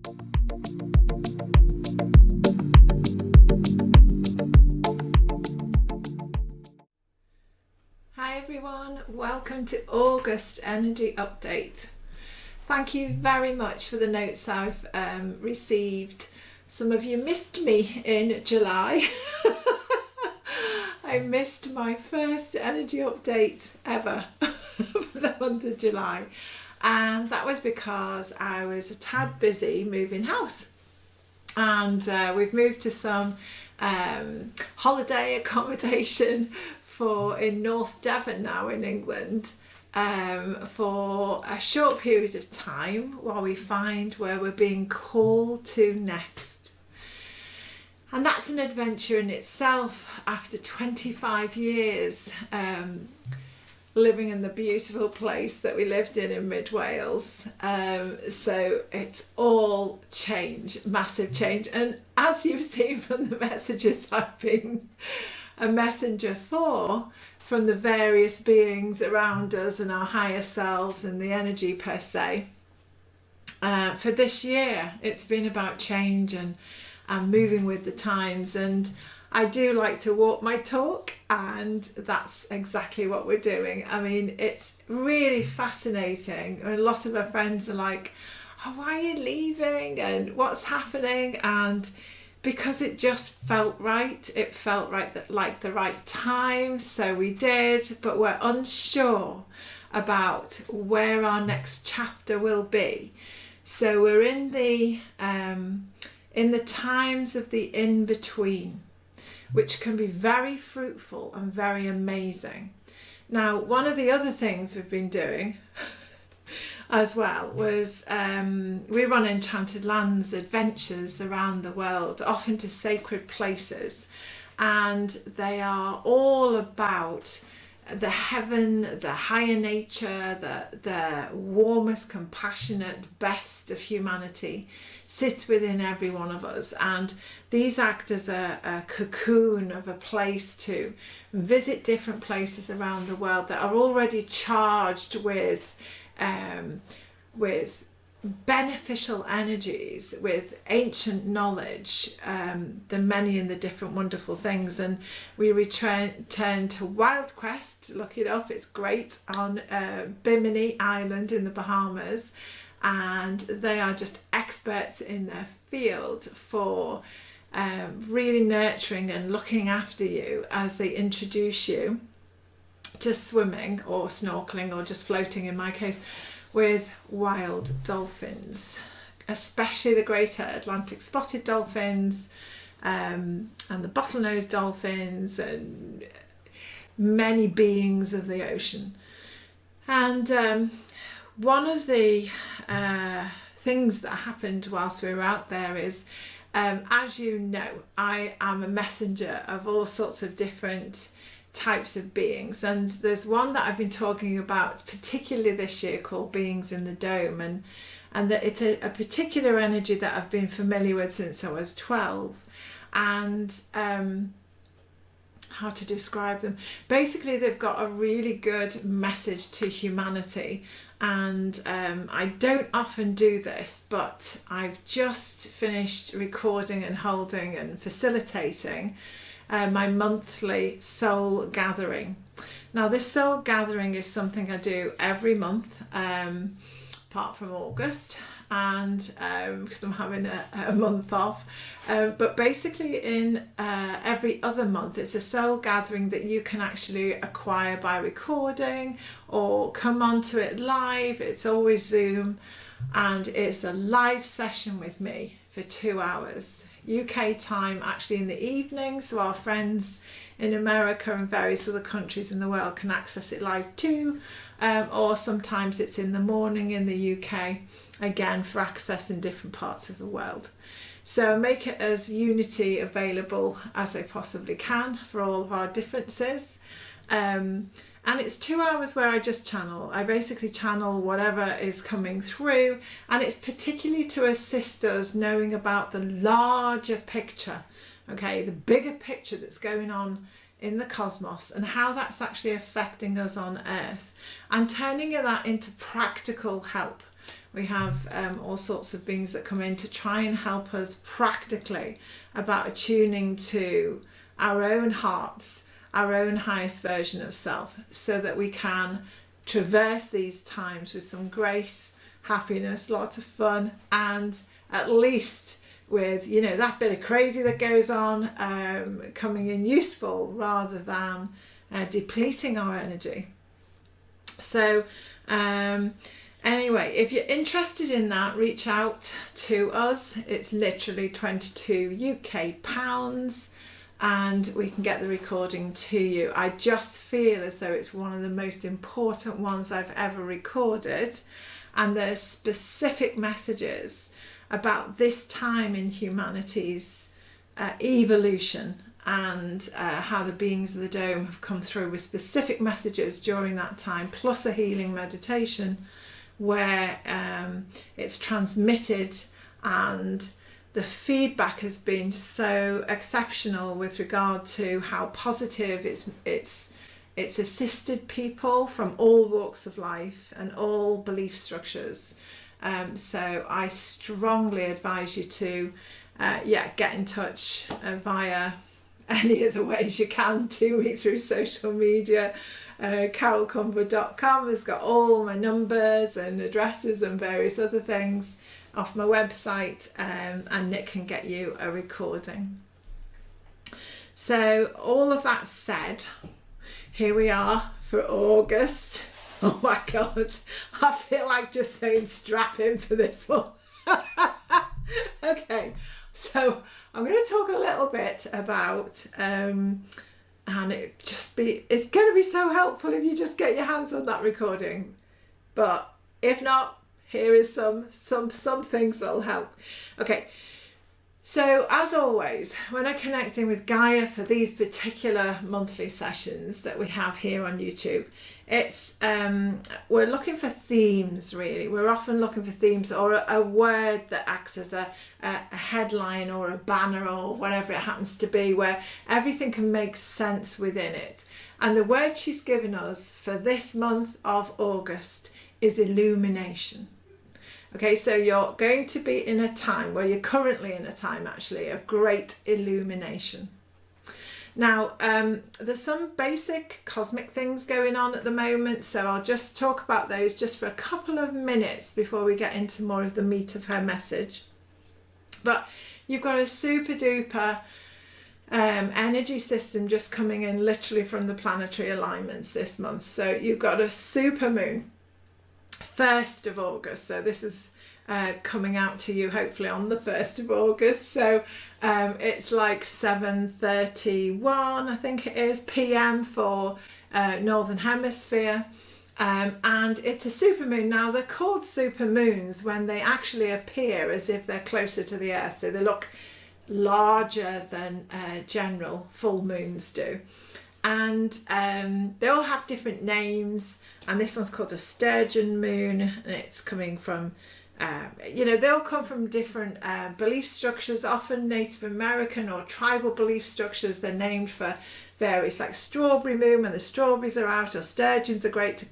Hi everyone, welcome to August Energy Update. Thank you very much for the notes I've received. Some of you missed me in July. I missed my first energy update ever for the month of July, and that was because I was a tad busy moving house, and we've moved to some holiday accommodation in North Devon now in England for a short period of time while we find where we're being called to next. And that's an adventure in itself after 25 years living in the beautiful place that we lived in Mid Wales. So it's all change, massive change. And as you've seen from the messages I've been a messenger from the various beings around us and our higher selves and the energy per se. For this year, it's been about change and moving with the times, and I do like to walk my talk, and that's exactly what we're doing. I mean, it's really fascinating. A lot of our friends are like, oh, why are you leaving and what's happening? And because it just felt right. It felt right, that like the right time, so we did, but we're unsure about where our next chapter will be. So we're in the times of the in-between, which can be very fruitful and very amazing. Now, one of the other things we've been doing as well was we run Enchanted Lands adventures around the world, often to sacred places, and they are all about the heaven, the higher nature, the warmest, compassionate, best of humanity sits within every one of us, and these act as a cocoon of a place to visit different places around the world that are already charged with beneficial energies, with ancient knowledge, the many and the different wonderful things. And we return to Wild Quest. Look it up, it's great, on Bimini Island in the Bahamas, and they are just experts in their field for really nurturing and looking after you as they introduce you to swimming or snorkeling or just floating, in my case, with wild dolphins, especially the greater Atlantic spotted dolphins and the bottlenose dolphins and many beings of the ocean. And one of the things that happened whilst we were out there is, as you know, I am a messenger of all sorts of different types of beings, and there's one that I've been talking about particularly this year called Beings in the Dome, and that it's a particular energy that I've been familiar with since I was 12. And how to describe them, basically they've got a really good message to humanity, and I don't often do this, but I've just finished recording and holding and facilitating my monthly soul gathering. Now, this soul gathering is something I do every month, apart from August, and because I'm having a month off, but basically in every other month it's a soul gathering that you can actually acquire by recording or come onto it live. It's always Zoom, and it's a live session with me for 2 hours. UK time, actually in the evening, so our friends in America and various other countries in the world can access it live too, or sometimes it's in the morning in the UK, again for access in different parts of the world. So make it as unity available as they possibly can for all of our differences. And it's 2 hours where I just channel. I basically channel whatever is coming through, and it's particularly to assist us knowing about the larger picture, okay, the bigger picture that's going on in the cosmos and how that's actually affecting us on Earth, and turning that into practical help We have all sorts of beings that come in to try and help us practically about attuning to our own hearts, our own highest version of self, so that we can traverse these times with some grace, happiness, lots of fun, and at least with, you know, that bit of crazy that goes on coming in useful rather than depleting our energy. So anyway, if you're interested in that, reach out to us. It's literally 22 UK pounds and we can get the recording to you. I just feel as though it's one of the most important ones I've ever recorded, and there's specific messages about this time in humanity's evolution and how the beings of the dome have come through with specific messages during that time, plus a healing meditation where it's transmitted, and the feedback has been so exceptional with regard to how positive it's assisted people from all walks of life and all belief structures. So I strongly advise you to get in touch via any of the ways you can to me through social media. carolcumber.com has got all my numbers and addresses and various other things off my website, and Nick can get you a recording. So all of that said, here we are for August. Oh my God, I feel like just saying strap in for this one. Okay, so I'm going to talk a little bit about, and it's going to be so helpful if you just get your hands on that recording. But if not, here is some things that'll help. Okay. So as always, when I'm connecting with Gaia for these particular monthly sessions that we have here on YouTube, it's we're looking for themes, really. We're often looking for themes or a word that acts as a headline or a banner or whatever it happens to be, where everything can make sense within it. And the word she's given us for this month of August is illumination. Okay, so you're going to be in a time, well, you're currently in a time actually of great illumination. Now, there's some basic cosmic things going on at the moment, so I'll just talk about those just for a couple of minutes before we get into more of the meat of her message. But you've got a super duper energy system just coming in literally from the planetary alignments this month. So you've got a super moon. 1st of August, so this is coming out to you hopefully on the 1st of August, so it's like 7:31 I think it is PM for Northern Hemisphere, and it's a supermoon. Now they're called supermoons when they actually appear as if they're closer to the Earth, so they look larger than general full moons do, and they all have different names. And this one's called a sturgeon moon, and it's coming from, they all come from different belief structures, often Native American or tribal belief structures. They're named for various, like strawberry moon when the strawberries are out, or sturgeons are great to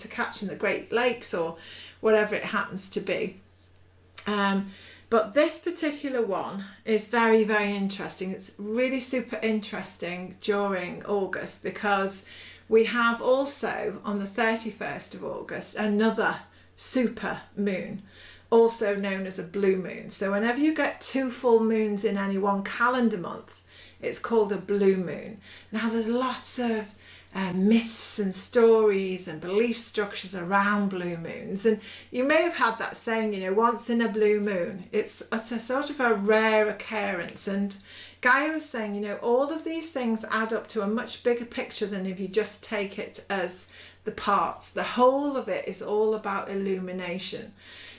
catch in the Great Lakes, or whatever it happens to be. But this particular one is very, very interesting. It's really super interesting during August because we have also on the 31st of August another super moon, also known as a blue moon. So whenever you get 2 full moons in any one calendar month, it's called a blue moon. Now there's lots of myths and stories and belief structures around blue moons, and you may have had that saying, once in a blue moon. It's a sort of a rare occurrence, and Gaia was saying, all of these things add up to a much bigger picture than if you just take it as the parts. The whole of it is all about illumination.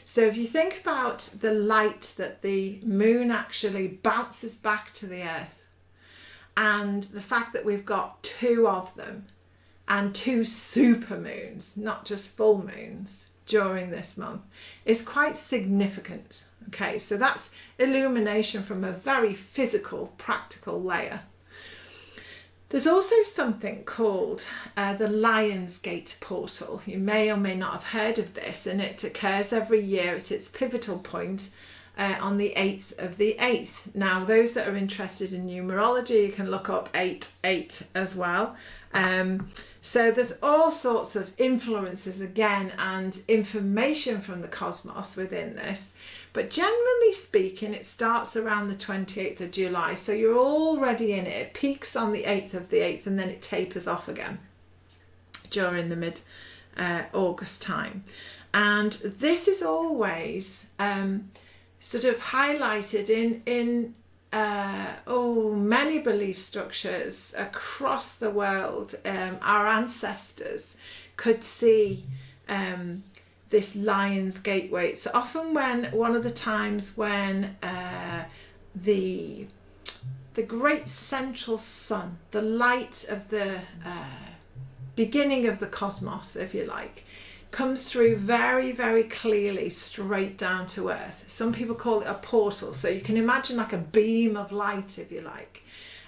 So if you think about the light that the moon actually bounces back to the Earth, and the fact that we've got 2 of them and 2 super moons, not just full moons, during this month, is quite significant. Okay, so that's illumination from a very physical, practical layer. There's also something called the Lionsgate portal. You may or may not have heard of this, and it occurs every year at its pivotal point on the 8th of the 8th. Now, those that are interested in numerology, you can look up 88 as well. So there's all sorts of influences again and information from the cosmos within this. But generally speaking, it starts around the 28th of July. So you're already in it. It peaks on the 8th of the 8th and then it tapers off again during the mid-August time. And this is always sort of highlighted in many belief structures across the world. Our ancestors could see this lion's gateway. It's often when one of the times when the great central sun, the light of the beginning of the cosmos, if you like, comes through very, very clearly straight down to earth. Some people call it a portal. So you can imagine like a beam of light, if you like,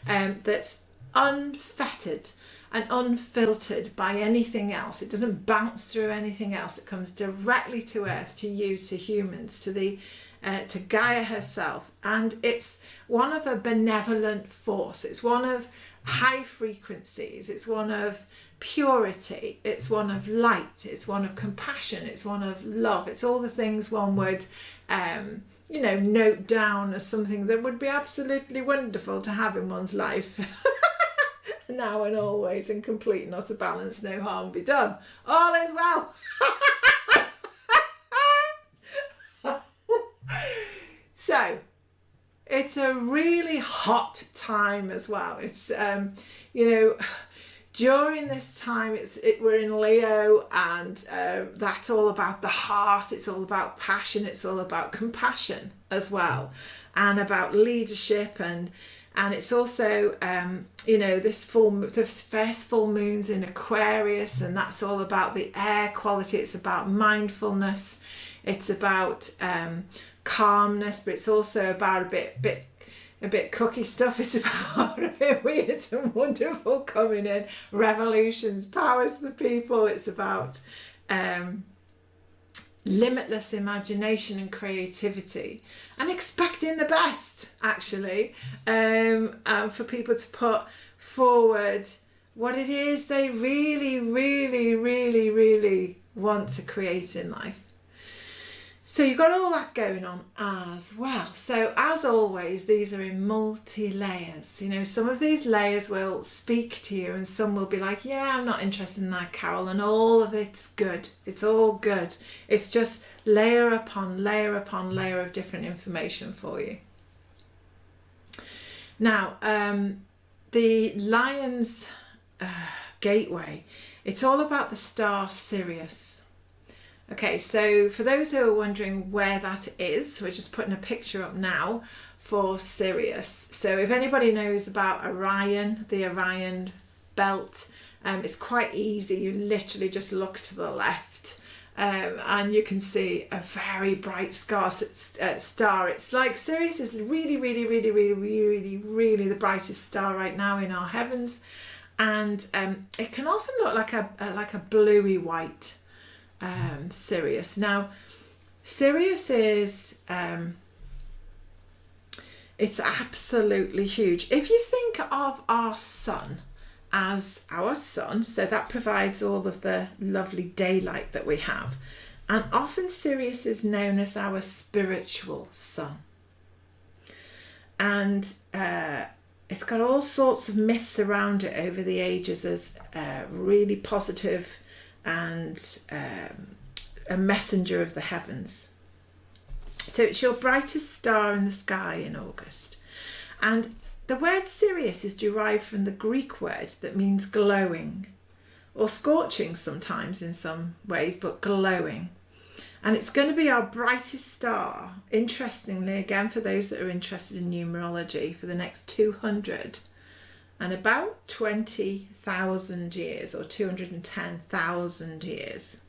that's unfettered and unfiltered by anything else. It doesn't bounce through anything else. It comes directly to earth, to you, to humans, to Gaia herself. And it's one of a benevolent force. It's one of high frequencies. It's one of purity. It's one of light. It's one of compassion. It's one of love. It's all the things one would note down as something that would be absolutely wonderful to have in one's life. Now and always, in complete and utter balance, no harm be done. All is well. So it's a really hot time as well. It's during this time we're in Leo, and that's all about the heart. It's all about passion. It's all about compassion as well, and about leadership, and it's also this first full moon's in Aquarius, and that's all about the air quality. It's about mindfulness. It's about calmness, but it's also about a bit cookie stuff. It's about a bit weird and wonderful coming in. Revolutions, powers the people. It's about limitless imagination and creativity, and expecting the best, actually, for people to put forward what it is they really, really, really, really want to create in life. So you've got all that going on as well. So as always, these are in multi-layers. Some of these layers will speak to you, and some will be like, yeah, I'm not interested in that, Carol, and all of it's good. It's all good. It's just layer upon layer upon layer of different information for you. Now, the Lion's Gateway, it's all about the star Sirius. Okay, so for those who are wondering where that is, we're just putting a picture up now for Sirius. So if anybody knows about Orion, the Orion belt, it's quite easy. You literally just look to the left and you can see a very bright star. It's like Sirius is really, really, really, really, really, really the brightest star right now in our heavens, and it can often look like a bluey white Sirius. Now, Sirius is it's absolutely huge. If you think of our sun as our sun, so that provides all of the lovely daylight that we have, and often Sirius is known as our spiritual sun, and it's got all sorts of myths around it over the ages as really positive and a messenger of the heavens. So it's your brightest star in the sky in August. And the word Sirius is derived from the Greek word that means glowing, or scorching sometimes in some ways, but glowing. And it's going to be our brightest star, interestingly, again, for those that are interested in numerology, for the next 200 and about 20,000 years, or 210,000 years.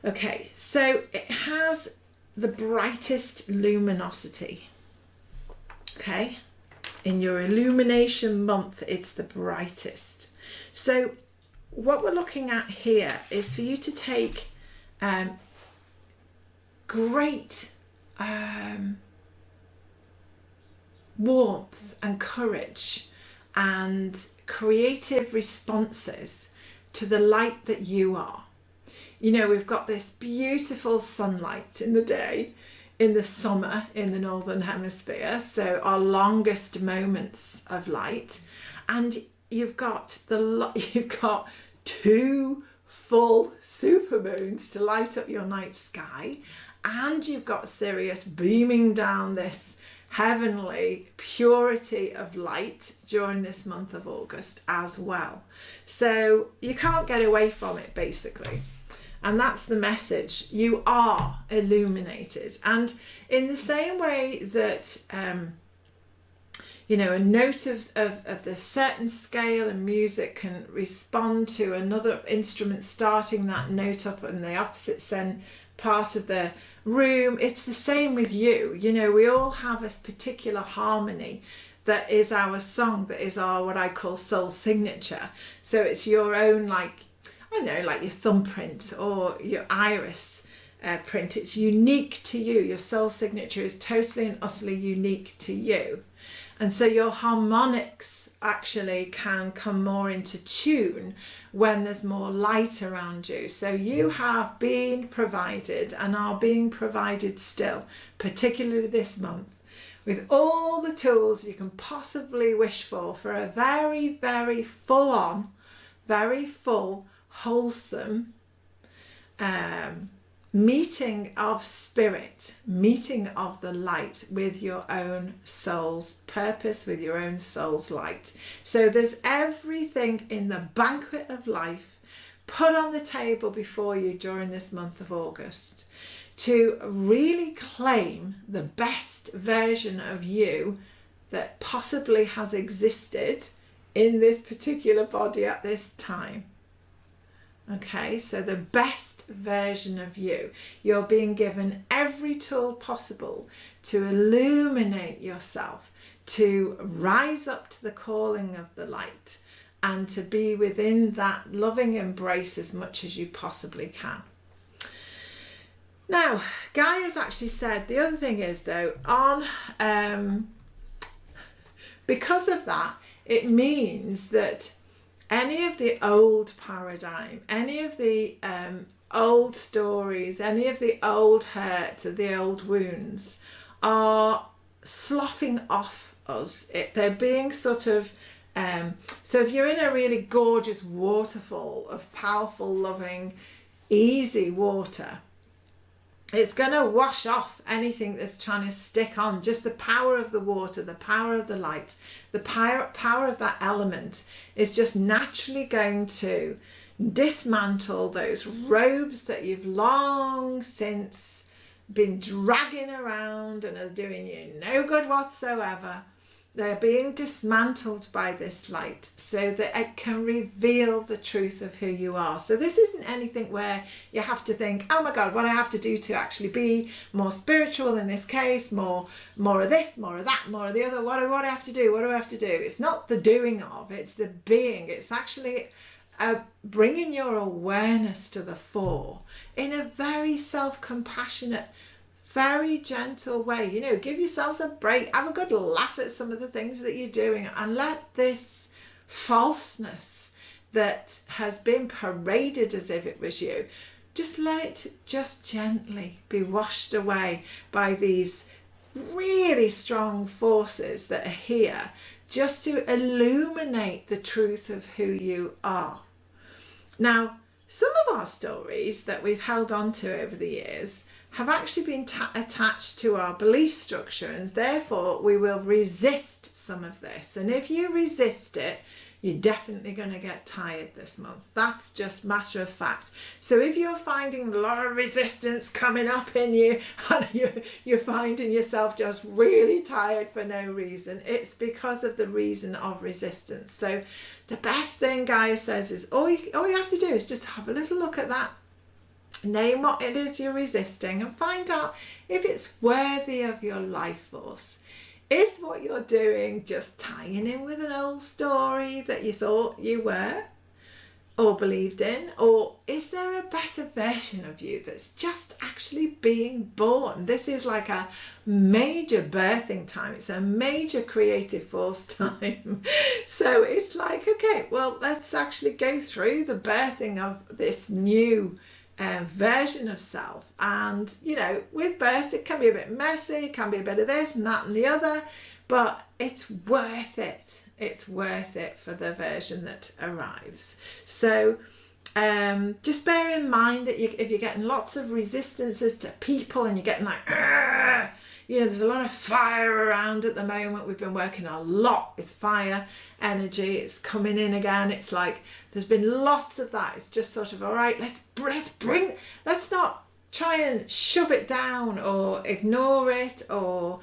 Okay, so it has the brightest luminosity. Okay, In your illumination month, it's the brightest. So what we're looking at here is for you to take great warmth and courage and creative responses to the light that you are. You know, we've got this beautiful sunlight in the day, in the summer in the Northern Hemisphere, so our longest moments of light, and you've got 2 full supermoons to light up your night sky, and you've got Sirius beaming down this heavenly purity of light during this month of August as well. So you can't get away from it, basically. And that's the message. You are illuminated. And in the same way that, you know, a note of the certain scale in music can respond to another instrument starting that note up in the opposite part of the room, it's the same with you. You know, we all have a particular harmony that is our song, that is our, what I call soul signature. So it's your own, like, I don't know, like your thumbprint or your iris print. It's unique to you. Your soul signature is totally and utterly unique to you. And so your harmonics actually can come more into tune when there's more light around you. So you have been provided and are being provided still, particularly this month, with all the tools you can possibly wish for a very, very full on, very full, wholesome meeting of spirit, meeting of the light with your own soul's purpose, with your own soul's light. So there's everything in the banquet of life put on the table before you during this month of August to really claim the best version of you that possibly has existed in this particular body at this time. Okay, so the best version of you. You're being given every tool possible to illuminate yourself, to rise up to the calling of the light, and to be within that loving embrace as much as you possibly can. Now, Gaia's actually said, the other thing is though, because of that, it means that any of the old paradigm, any of the old stories, any of the old hurts or the old wounds are sloughing off us. They're being sort of, so if you're in a really gorgeous waterfall of powerful, loving, easy water, it's going to wash off anything that's trying to stick on. Just the power of the water, the power of the light, the power of that element is just naturally going to dismantle those robes that you've long since been dragging around and are doing you no good whatsoever. They're being dismantled by this light so that it can reveal the truth of who you are. So this isn't anything where you have to think, oh my God, what I have to do to actually be more spiritual in this case, more of this, more of that, more of the other. What do I have to do? What do I have to do? It's not the doing of, it's the being. It's actually bringing your awareness to the fore in a very self-compassionate, very gentle way. You know, give yourselves a break, have a good laugh at some of the things that you're doing, and let this falseness that has been paraded as if it was you, just let it just gently be washed away by these really strong forces that are here just to illuminate the truth of who you are. Now, some of our stories that we've held on to over the years have actually been attached to our belief structure, and therefore we will resist some of this. And if you resist it, you're definitely going to get tired this month. That's just matter of fact. So if you're finding a lot of resistance coming up in you and you're finding yourself just really tired for no reason, it's because of the reason of resistance. So the best thing Gaia says is all you have to do is just have a little look at that. Name what it is you're resisting and find out if it's worthy of your life force. Is what you're doing just tying in with an old story that you thought you were or believed in? Or is there a better version of you that's just actually being born? This is like a major birthing time. It's a major creative force time. So it's like, okay, well, let's actually go through the birthing of this new version of self. And, you know, with birth, it can be a bit messy, it can be a bit of this and that and the other, but it's worth it. It's worth it for the version that arrives. So just bear in mind that if you're getting lots of resistances to people and you're getting like, you know, there's a lot of fire around at the moment. We've been working a lot with fire energy. It's coming in again. It's like there's been lots of that. It's just sort of, all right, let's not try and shove it down or ignore it or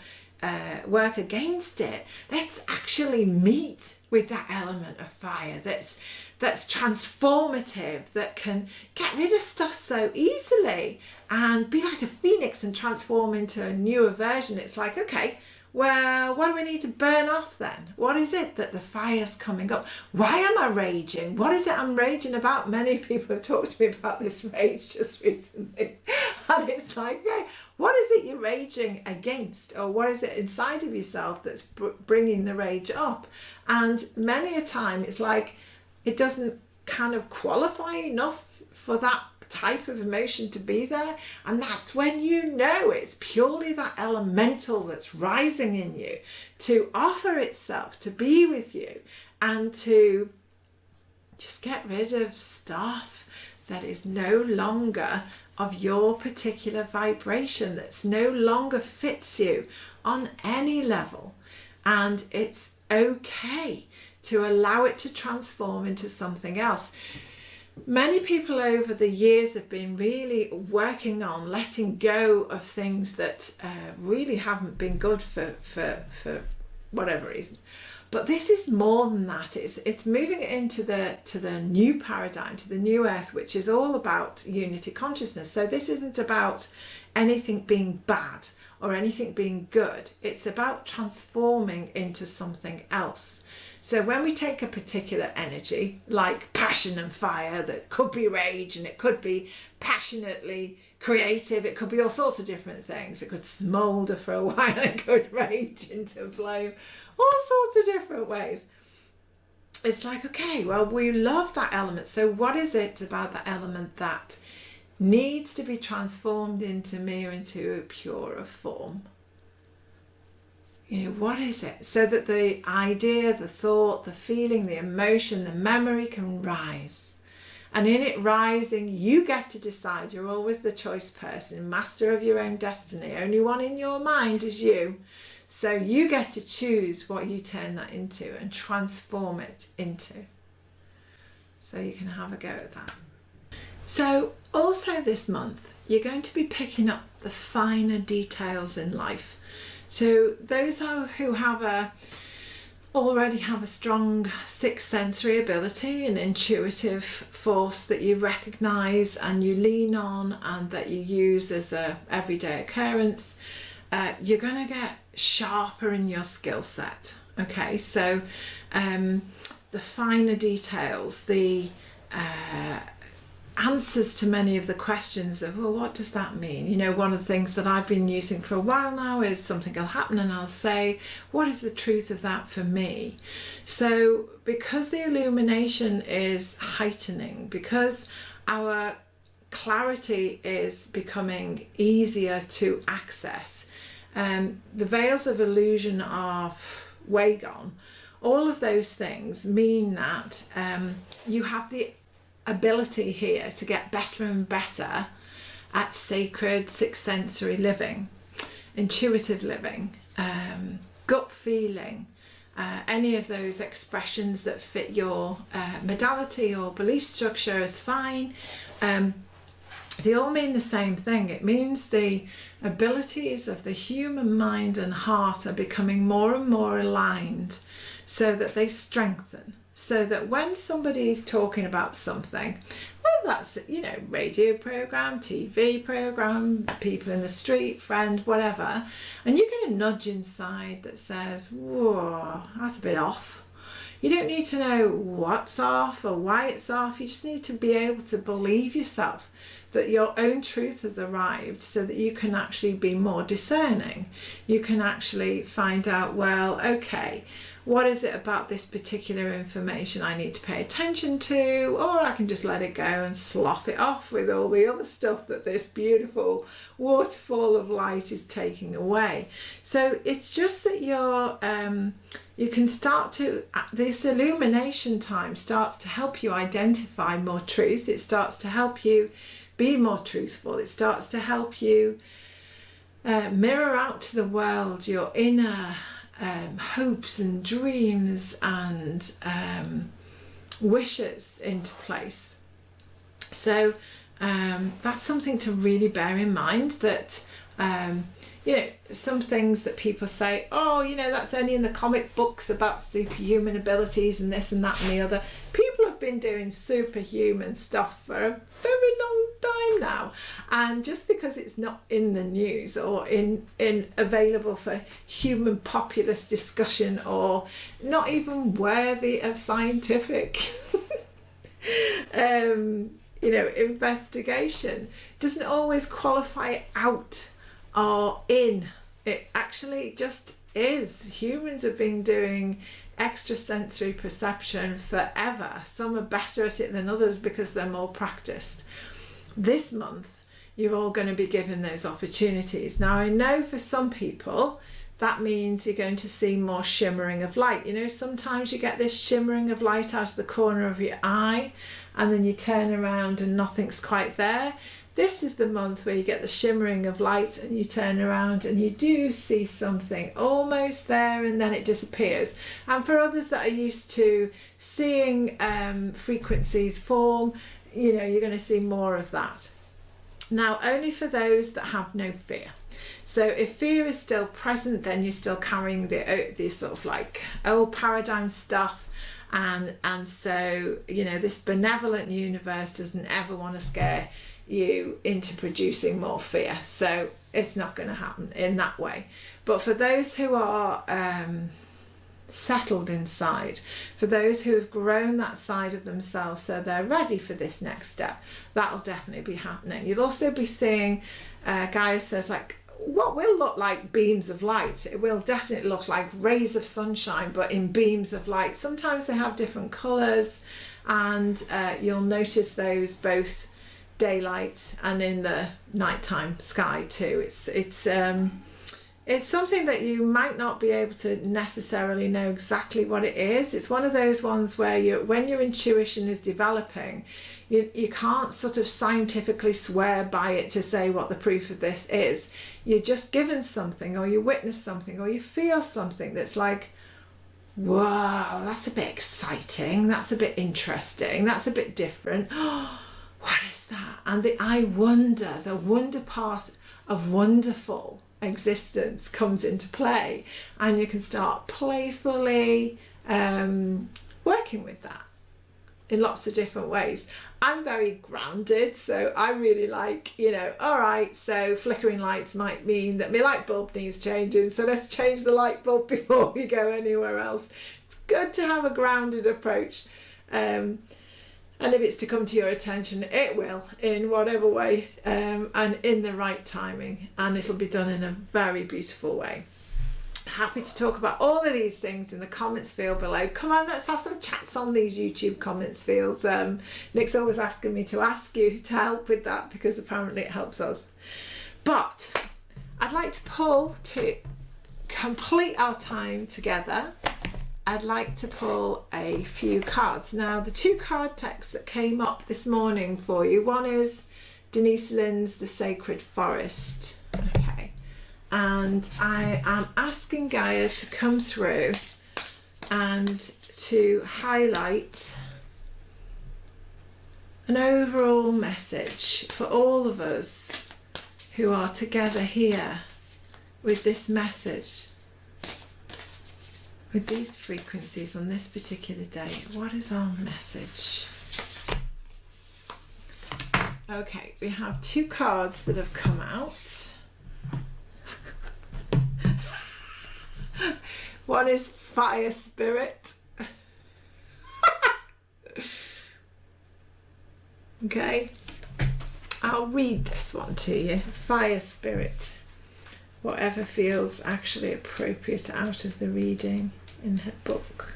work against it. Let's actually meet with that element of fire that's transformative, that can get rid of stuff so easily and be like a phoenix and transform into a newer version. It's like, okay, well, what do we need to burn off then? What is it that the fire's coming up? Why am I raging? What is it I'm raging about? Many people have talked to me about this rage just recently. And it's like, okay, what is it you're raging against? Or what is it inside of yourself that's bringing the rage up? And many a time it's like it doesn't kind of qualify enough for that type of emotion to be there. And that's when you know it's purely that elemental that's rising in you to offer itself to be with you and to just get rid of stuff that is no longer of your particular vibration, that's no longer fits you on any level. And it's okay to allow it to transform into something else. Many people over the years have been really working on letting go of things that really haven't been good for whatever reason. But this is more than that. It's moving it into the new paradigm, to the new earth, which is all about unity consciousness. So this isn't about anything being bad or anything being good. It's about transforming into something else. So when we take a particular energy, like passion and fire, that could be rage and it could be passionately creative, it could be all sorts of different things. It could smoulder for a while, it could rage into flame, all sorts of different ways. It's like, okay, well, we love that element. So what is it about that element that needs to be transformed into a purer form? You know, what is it? So that the idea, the thought, the feeling, the emotion, the memory can rise. And in it rising, you get to decide. You're always the choice person, master of your own destiny. Only one in your mind is you. So you get to choose what you turn that into and transform it into. So you can have a go at that. So also this month, you're going to be picking up the finer details in life. So those who already have a strong sixth sensory ability, an intuitive force that you recognise and you lean on and that you use as a everyday occurrence, you're going to get sharper in your skill set. Okay, so the finer details, the answers to many of the questions of, well, what does that mean? You know, one of the things that I've been using for a while now is something will happen and I'll say, what is the truth of that for me? So because the illumination is heightening, because our clarity is becoming easier to access, the veils of illusion are way gone. All of those things mean that you have the ability here to get better and better at sacred sixth sensory living, intuitive living, gut feeling, any of those expressions that fit your modality or belief structure is fine. They all mean the same thing. It means the abilities of the human mind and heart are becoming more and more aligned so that they strengthen. so that when somebody's talking about something, whether that's, you know, radio program, TV program, people in the street, friend, whatever, and you get a nudge inside that says, whoa, that's a bit off. You don't need to know what's off or why it's off. You just need to be able to believe yourself that your own truth has arrived, so that you can actually be more discerning. You can actually find out, well, okay, what is it about this particular information I need to pay attention to, or I can just let it go and slough it off with all the other stuff that this beautiful waterfall of light is taking away. So it's just that you can start to, this illumination time starts to help you identify more truth. It starts to help you be more truthful. It starts to help you mirror out to the world your inner hopes and dreams and wishes into place. So that's something to really bear in mind, that you know, some things that people say, oh, you know, that's only in the comic books about superhuman abilities and this and that and the other. People have been doing superhuman stuff for a very long time now, and just because it's not in the news or in available for human populace discussion, or not even worthy of scientific you know, investigation, doesn't always qualify out or in. It actually just is. Humans have been doing extrasensory perception forever. Some are better at it than others because they're more practiced. This month you're all going to be given those opportunities. Now I know for some people that means you're going to see more shimmering of light. You know, sometimes you get this shimmering of light out of the corner of your eye, and then you turn around and nothing's quite there. This is the month where you get the shimmering of light and you turn around and you do see something almost there, and then it disappears. And for others that are used to seeing frequencies form, you know, you're going to see more of that. Now, only for those that have no fear. So if fear is still present, then you're still carrying the sort of like old paradigm stuff. And so, you know, this benevolent universe doesn't ever want to scare you into producing more fear, so it's not going to happen in that way. But for those who are settled inside, for those who have grown that side of themselves so they're ready for this next step, that'll definitely be happening. You'll also be seeing, Gaia says, like, what will look like beams of light. It will definitely look like rays of sunshine, but in beams of light. Sometimes they have different colours, and you'll notice those both daylight and in the nighttime sky too. It's something that you might not be able to necessarily know exactly what it is. It's one of those ones where when your intuition is developing, you can't sort of scientifically swear by it to say what the proof of this is. You're just given something, or you witness something, or you feel something that's like, whoa, that's a bit exciting, that's a bit interesting, that's a bit different. What is that? And the wonder part of wonderful existence comes into play, and you can start playfully working with that in lots of different ways. I'm very grounded, so I really like, you know, all right, so flickering lights might mean that my light bulb needs changing, so let's change the light bulb before we go anywhere else. It's good to have a grounded approach. And if it's to come to your attention, it will, in whatever way, and in the right timing, and it'll be done in a very beautiful way. Happy to talk about all of these things in the comments field below. Come on, let's have some chats on these YouTube comments fields. Nick's always asking me to ask you to help with that, because apparently it helps us. But I'd like to pull, to complete our time together, I'd like to pull a few cards. Now, the two card texts that came up this morning for you, one is Denise Lynn's The Sacred Forest. Okay. And I am asking Gaia to come through and to highlight an overall message for all of us who are together here with this message. with these frequencies on this particular day. What is our message? Okay, we have 2 cards that have come out. One is Fire Spirit. Okay, I'll read this one to you. Fire Spirit. Whatever feels actually appropriate out of the reading in her book.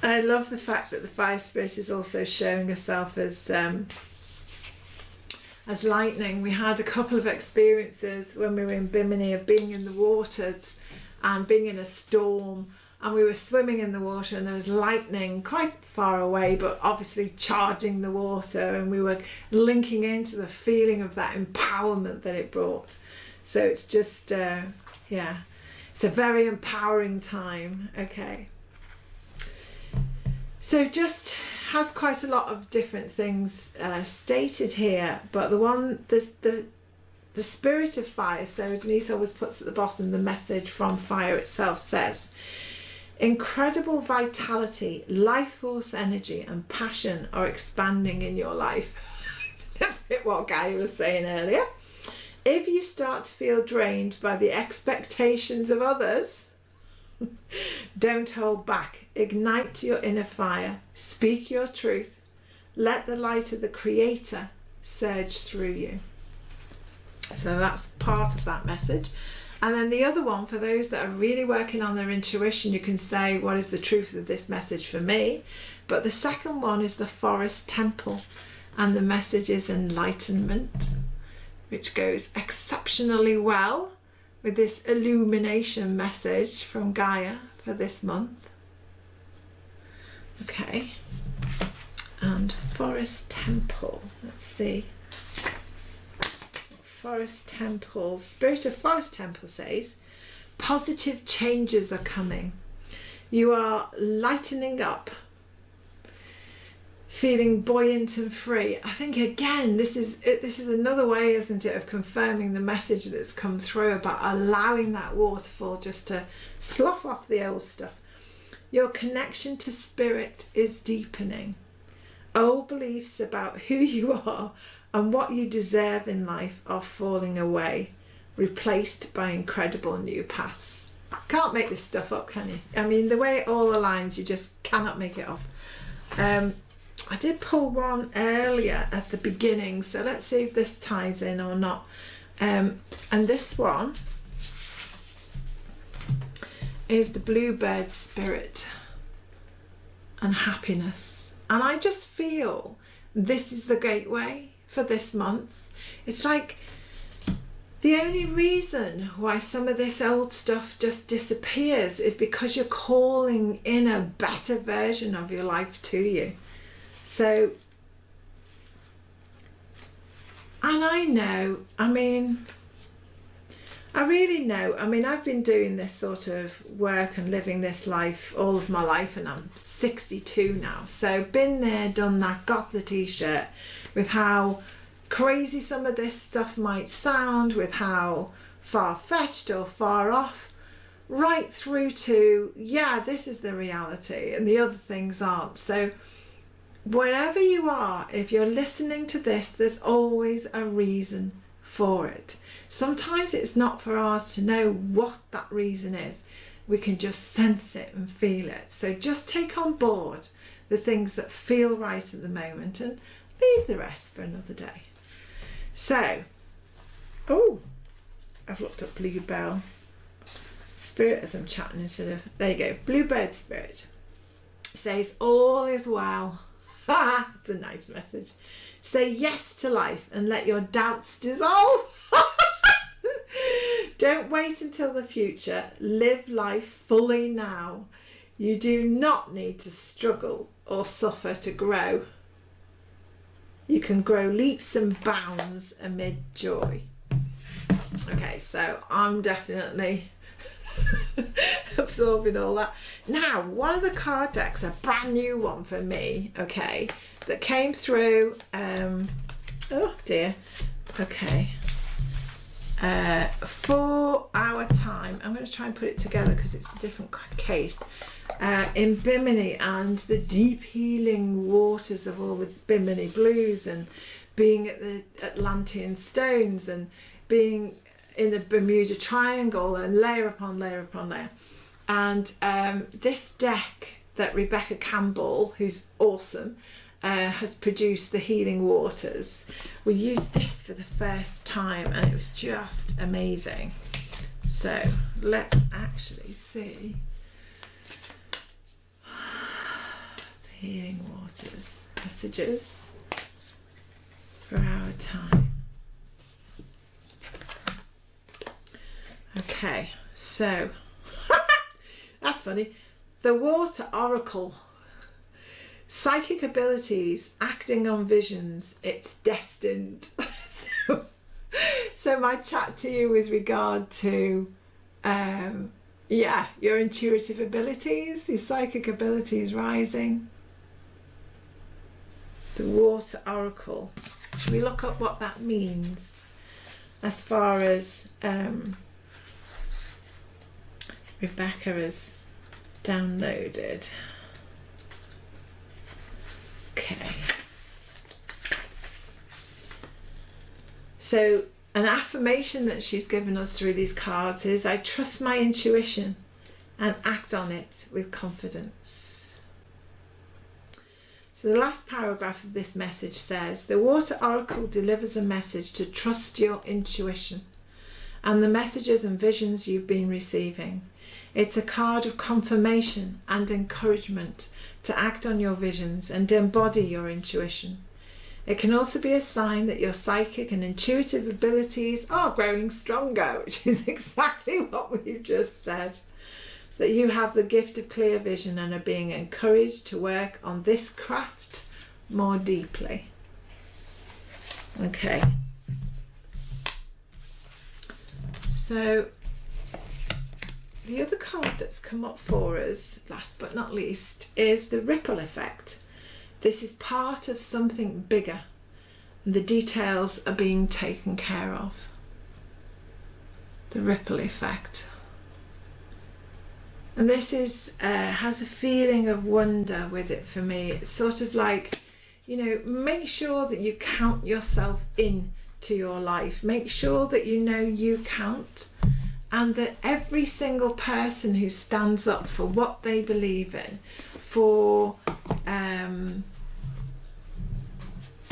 I love the fact that the Fire Spirit is also showing herself as lightning. We had a couple of experiences when we were in Bimini of being in the waters and being in a storm, and we were swimming in the water and there was lightning quite far away, but obviously charging the water, and we were linking into the feeling of that empowerment that it brought. So it's just, yeah, it's a very empowering time. Okay. So just has quite a lot of different things stated here, but the one, the spirit of fire, so Denise always puts at the bottom the message from fire itself says, incredible vitality, life force, energy and passion are expanding in your life. It's a bit what Gaia was saying earlier. If you start to feel drained by the expectations of others, don't hold back. Ignite your inner fire. Speak your truth. Let the light of the Creator surge through you. So that's part of that message. And then the other one, for those that are really working on their intuition, you can say, what is the truth of this message for me? But the second one is the Forest Temple, and the message is enlightenment, which goes exceptionally well with this illumination message from Gaia for this month. Okay, and Forest Temple, let's see. Forest Temple, Spirit of Forest Temple says, positive changes are coming. You are lightening up, feeling buoyant and free. I think again, this is another way, isn't it, of confirming the message that's come through about allowing that waterfall just to slough off the old stuff. Your connection to spirit is deepening. Old beliefs about who you are and what you deserve in life are falling away, replaced by incredible new paths. Can't make this stuff up, can you? I mean, the way it all aligns, you just cannot make it up. I did pull one earlier at the beginning, so let's see if this ties in or not. And this one is the bluebird spirit and happiness. And I just feel this is the gateway for this month. It's like the only reason why some of this old stuff just disappears is because you're calling in a better version of your life to you. So, and I know, I mean, I really know, I mean, I've been doing this sort of work and living this life all of my life, and I'm 62 now. So been there, done that, got the t-shirt with how crazy some of this stuff might sound, with how far-fetched or far off, right through to, yeah, this is the reality and the other things aren't. So wherever you are, if you're listening to this, there's always a reason for it. Sometimes it's not for ours to know what that reason is. We can just sense it and feel it. So just take on board the things that feel right at the moment and leave the rest for another day. So, oh, I've looked up Bluebell Spirit as I'm chatting instead of, there you go, Bluebird Spirit says all is well. It's a nice message. Say yes to life and let your doubts dissolve. Don't wait until the future. Live life fully now. You do not need to struggle or suffer to grow. You can grow leaps and bounds amid joy. Okay, so I'm definitely absorbing all that. Now, one of the card decks, a brand new one for me, okay, that came through, oh dear, okay, for our time, I'm going to try and put it together because it's a different case. In Bimini and the deep healing waters of all the Bimini blues, and being at the Atlantean stones, and being in the Bermuda Triangle, and layer upon layer upon layer. And this deck that Rebecca Campbell, who's awesome, has produced, the Healing Waters. We used this for the first time and it was just amazing. So let's actually see the Healing Waters messages for our time. Okay, so that's funny. The Water Oracle. Psychic abilities, acting on visions, it's destined. So my chat to you with regard to your intuitive abilities, your psychic abilities rising. The Water Oracle. Should we look up what that means as far as Rebecca has downloaded? Okay. So an affirmation that she's given us through these cards is, I trust my intuition and act on it with confidence. So the last paragraph of this message says, the Water Oracle delivers a message to trust your intuition and the messages and visions you've been receiving. It's a card of confirmation and encouragement to act on your visions and embody your intuition. It can also be a sign that your psychic and intuitive abilities are growing stronger, which is exactly what we've just said. That you have the gift of clear vision and are being encouraged to work on this craft more deeply. Okay. So the other card that's come up for us, last but not least, is the ripple effect. This is part of something bigger, and the details are being taken care of. The ripple effect. And this is has a feeling of wonder with it for me. It's sort of like, make sure that you count yourself in to your life. Make sure that you know you count. And that every single person who stands up for what they believe in, for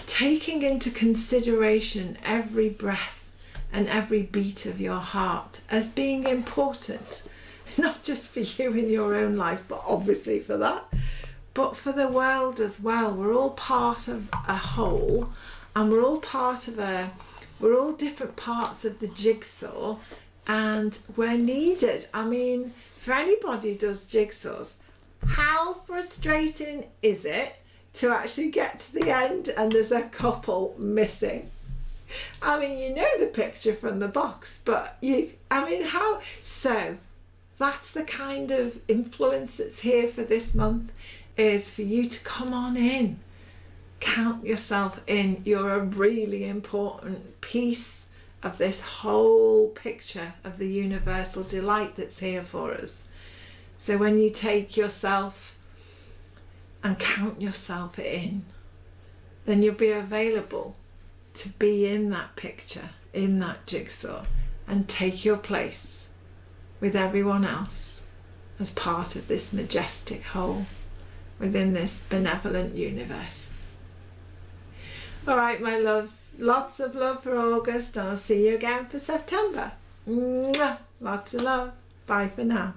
taking into consideration every breath and every beat of your heart as being important, not just for you in your own life, but obviously for that, but for the world as well. We're all part of a whole, and we're all different parts of the jigsaw. And we're needed. I mean, for anybody who does jigsaws, how frustrating is it to actually get to the end and there's a couple missing? I mean, you know the picture from the box, but how? So that's the kind of influence that's here for this month, is for you to come on in. Count yourself in. You're a really important piece of this whole picture of the universal delight that's here for us. So when you take yourself and count yourself in, then you'll be available to be in that picture, in that jigsaw, and take your place with everyone else as part of this majestic whole within this benevolent universe. All right, my loves, lots of love for August, and I'll see you again for September. Mwah! Lots of love. Bye for now.